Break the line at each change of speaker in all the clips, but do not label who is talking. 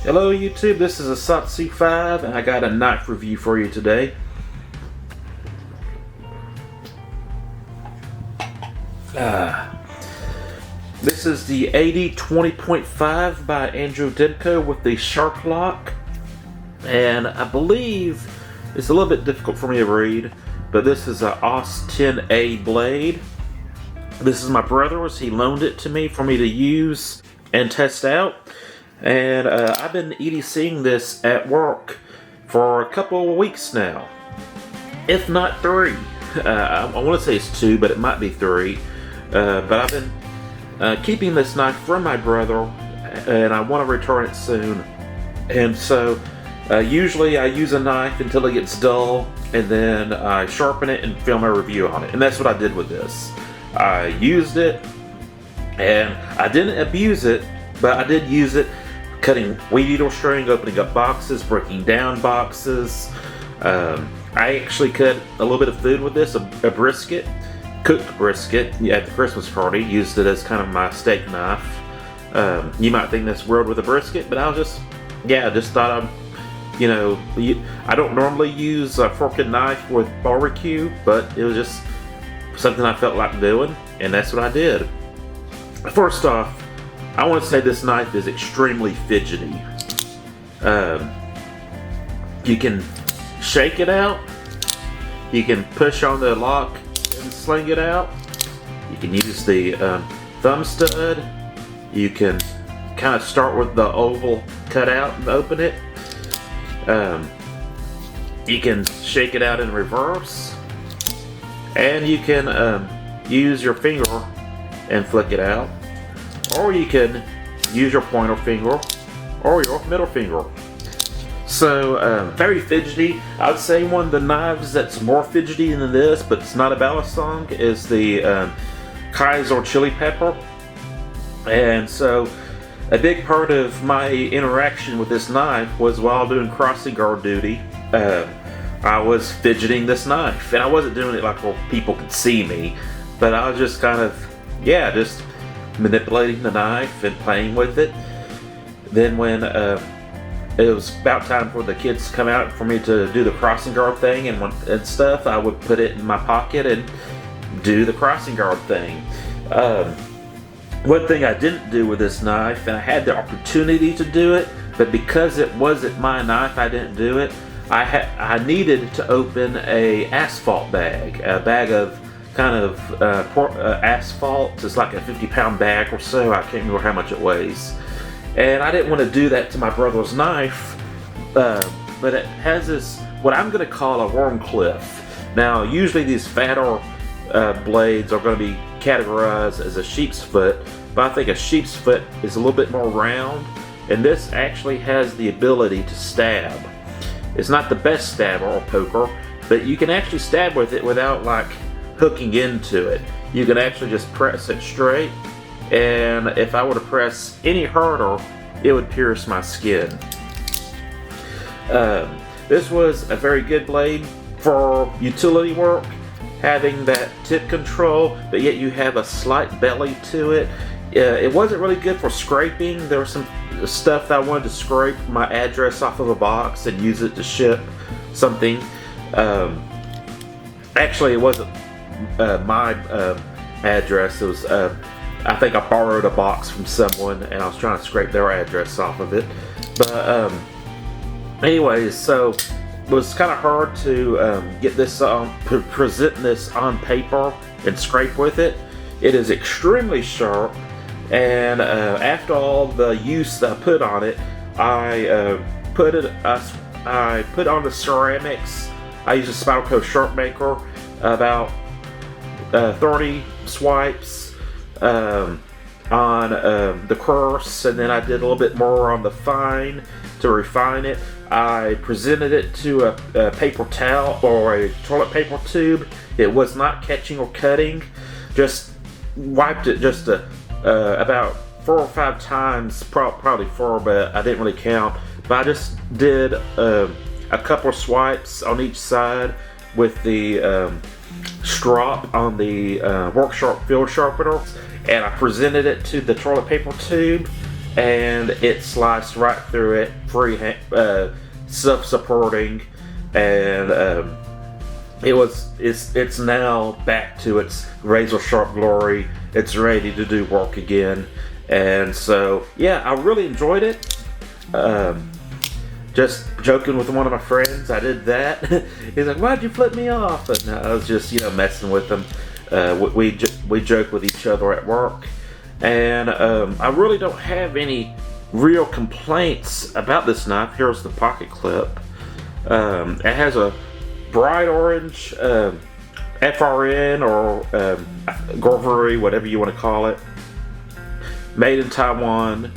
Hello YouTube, this is Demko 5 and I got a knife review for you today. This is the AD20.5 by Demko with the shark lock, and I believe it's a little bit difficult for me to read, but this is a AS10A blade. This is my brother's. He loaned it to me for me to use and test out. And I've been EDCing this at work for a couple of weeks now, if not 3. I want to say it's 2, but it might be 3. But I've been keeping this knife from my brother, and I want to return it soon. And so usually I use a knife until it gets dull, and then I sharpen it and film a review on it. And that's what I did with this. I used it, and I didn't abuse it, but I did use it cutting weed eater string, opening up boxes, breaking down boxes. I actually cut a little bit of food with this, a brisket, cooked brisket at the Christmas party. Used it as kind of my steak knife. You might think that's weird with a brisket, but I was just thought I don't normally use a fork and knife with barbecue, but it was just something I felt like doing, and that's what I did. First off, I want to say this knife is extremely fidgety. You can shake it out, you can push on the lock and sling it out, you can use the thumb stud, you can kind of start with the oval cutout and open it, you can shake it out in reverse, and you can use your finger and flick it out. Or you can use your pointer finger or your middle finger. So, very fidgety. I would say one of the knives that's more fidgety than this, but it's not a balisong, is the Kaiser chili pepper. And so, a big part of my interaction with this knife was while doing crossing guard duty. I was fidgeting this knife, and I wasn't doing it like where people could see me, but I was just kind of, just manipulating the knife and playing with it. Then when it was about time for the kids to come out for me to do the crossing guard thing and stuff, I would put it in my pocket and do the crossing guard thing. One thing I didn't do with this knife, and I had the opportunity to do it, but because it wasn't my knife, I didn't do it. I needed to open a asphalt bag, a bag of kind of asphalt. It's like a 50-pound bag or so. I can't remember how much it weighs. And I didn't want to do that to my brother's knife, but it has this, what I'm going to call a worm cliff. Now, usually these fatter blades are going to be categorized as a sheep's foot, but I think a sheep's foot is a little bit more round, and this actually has the ability to stab. It's not the best stabber or poker, but you can actually stab with it without like hooking into it. You can actually just press it straight, and if I were to press any harder, it would pierce my skin. This was a very good blade for utility work, having that tip control, but yet you have a slight belly to it. It wasn't really good for scraping. There was some stuff that I wanted to scrape my address off of a box and use it to ship something. Actually, it wasn't my address. It was I think I borrowed a box from someone, and I was trying to scrape their address off of it. But anyways, so it was kind of hard to get this present this on paper and scrape with it. It is extremely sharp, and after all the use that I put on it, I put on the ceramics. I use a Spyderco Sharp Maker, about 30 swipes on the coarse, and then I did a little bit more on the fine to refine it. I presented it to a paper towel or a toilet paper tube. It was not catching or cutting. Just wiped it just about 4 or 5 times, probably 4, but I didn't really count. But I just did a couple of swipes on each side with the strop on the Work Sharp field sharpener, and I presented it to the toilet paper tube, and it sliced right through it, self-supporting, and it's now back to its razor sharp glory. It's ready to do work again, and so yeah, I really enjoyed it. Just joking with one of my friends, I did that. He's like, "Why'd you flip me off?" And I was just, messing with him. We joke with each other at work, and I really don't have any real complaints about this knife. Here's the pocket clip. It has a bright orange FRN or Gorvery, whatever you want to call it. Made in Taiwan.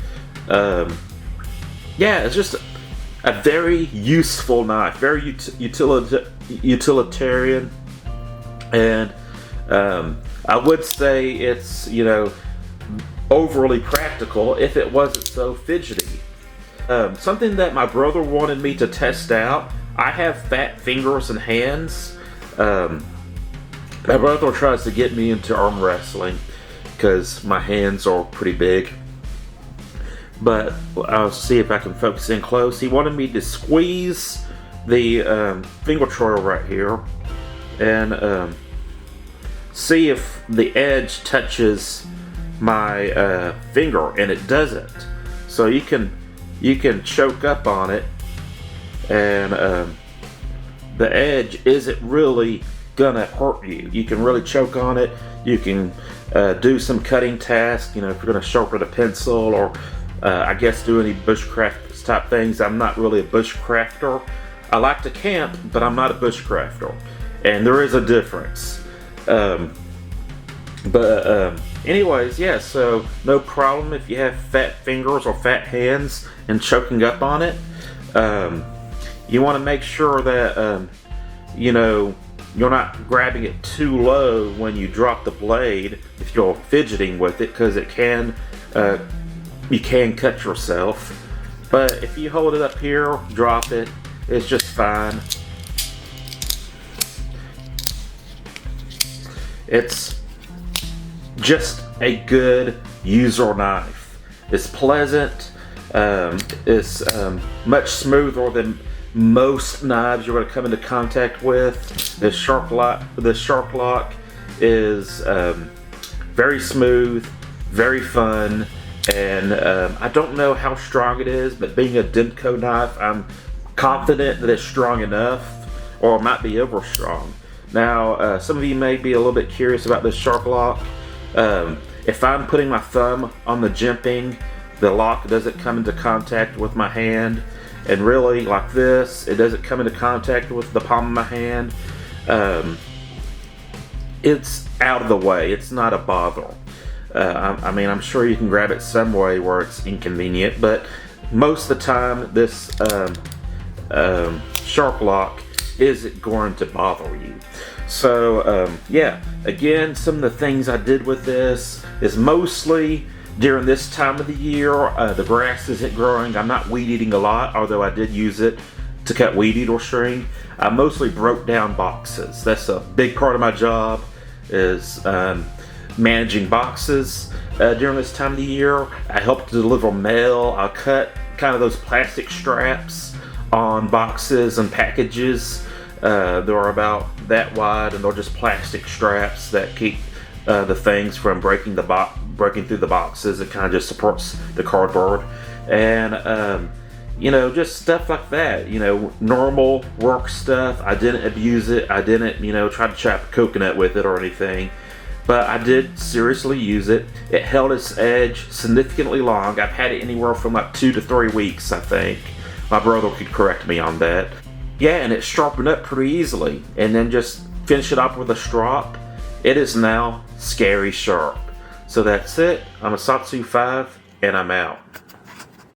Yeah, it's just a very useful knife, very utilitarian, and I would say it's overly practical if it wasn't so fidgety. Something that my brother wanted me to test out. I have fat fingers and hands. My brother tries to get me into arm wrestling because my hands are pretty big. But I'll see if I can focus in close. He wanted me to squeeze the finger trail right here and see if the edge touches my finger, and it doesn't. So you can choke up on it, and the edge isn't really gonna hurt you. You can really choke on it. You can do some cutting tasks, if you're gonna sharpen a pencil, or I guess do any bushcraft type things. I'm not really a bushcrafter. I like to camp, but I'm not a bushcrafter, and there is a difference. Anyways, yeah, so no problem if you have fat fingers or fat hands and choking up on it. You want to make sure that you're not grabbing it too low when you drop the blade if you're fidgeting with it, because you can cut yourself. But if you hold it up here, drop it, it's just fine. It's just a good user knife. It's pleasant. It's much smoother than most knives you're going to come into contact with. The sharp lock is very smooth, very fun, and I don't know how strong it is, but being a Demko knife, I'm confident that it's strong enough, or it might be over strong. Now, some of you may be a little bit curious about this sharp lock. If I'm putting my thumb on the jimping, the lock doesn't come into contact with my hand, and really like this, it doesn't come into contact with the palm of my hand. It's out of the way. It's not a bother. I'm sure you can grab it some way where it's inconvenient, but most of the time this sharp lock isn't going to bother you. So yeah, again, some of the things I did with this is mostly during this time of the year. The grass isn't growing. I'm not weed eating a lot, although I did use it to cut weed eater string. I mostly broke down boxes. That's a big part of my job, is managing boxes during this time of the year. I helped deliver mail. I cut kind of those plastic straps on boxes and packages. They're about that wide, and they're just plastic straps that keep the things from breaking through the boxes. It kind of just supports the cardboard, and just stuff like that. Normal work stuff. I didn't abuse it. I didn't try to chop coconut with it or anything, but I did seriously use it. It held its edge significantly long. I've had it anywhere from like 2 to 3 weeks, I think. My brother could correct me on that. Yeah, and it sharpened up pretty easily. And then just finish it up with a strop. It is now scary sharp. So that's it. I'm a Satsu 5, and I'm out.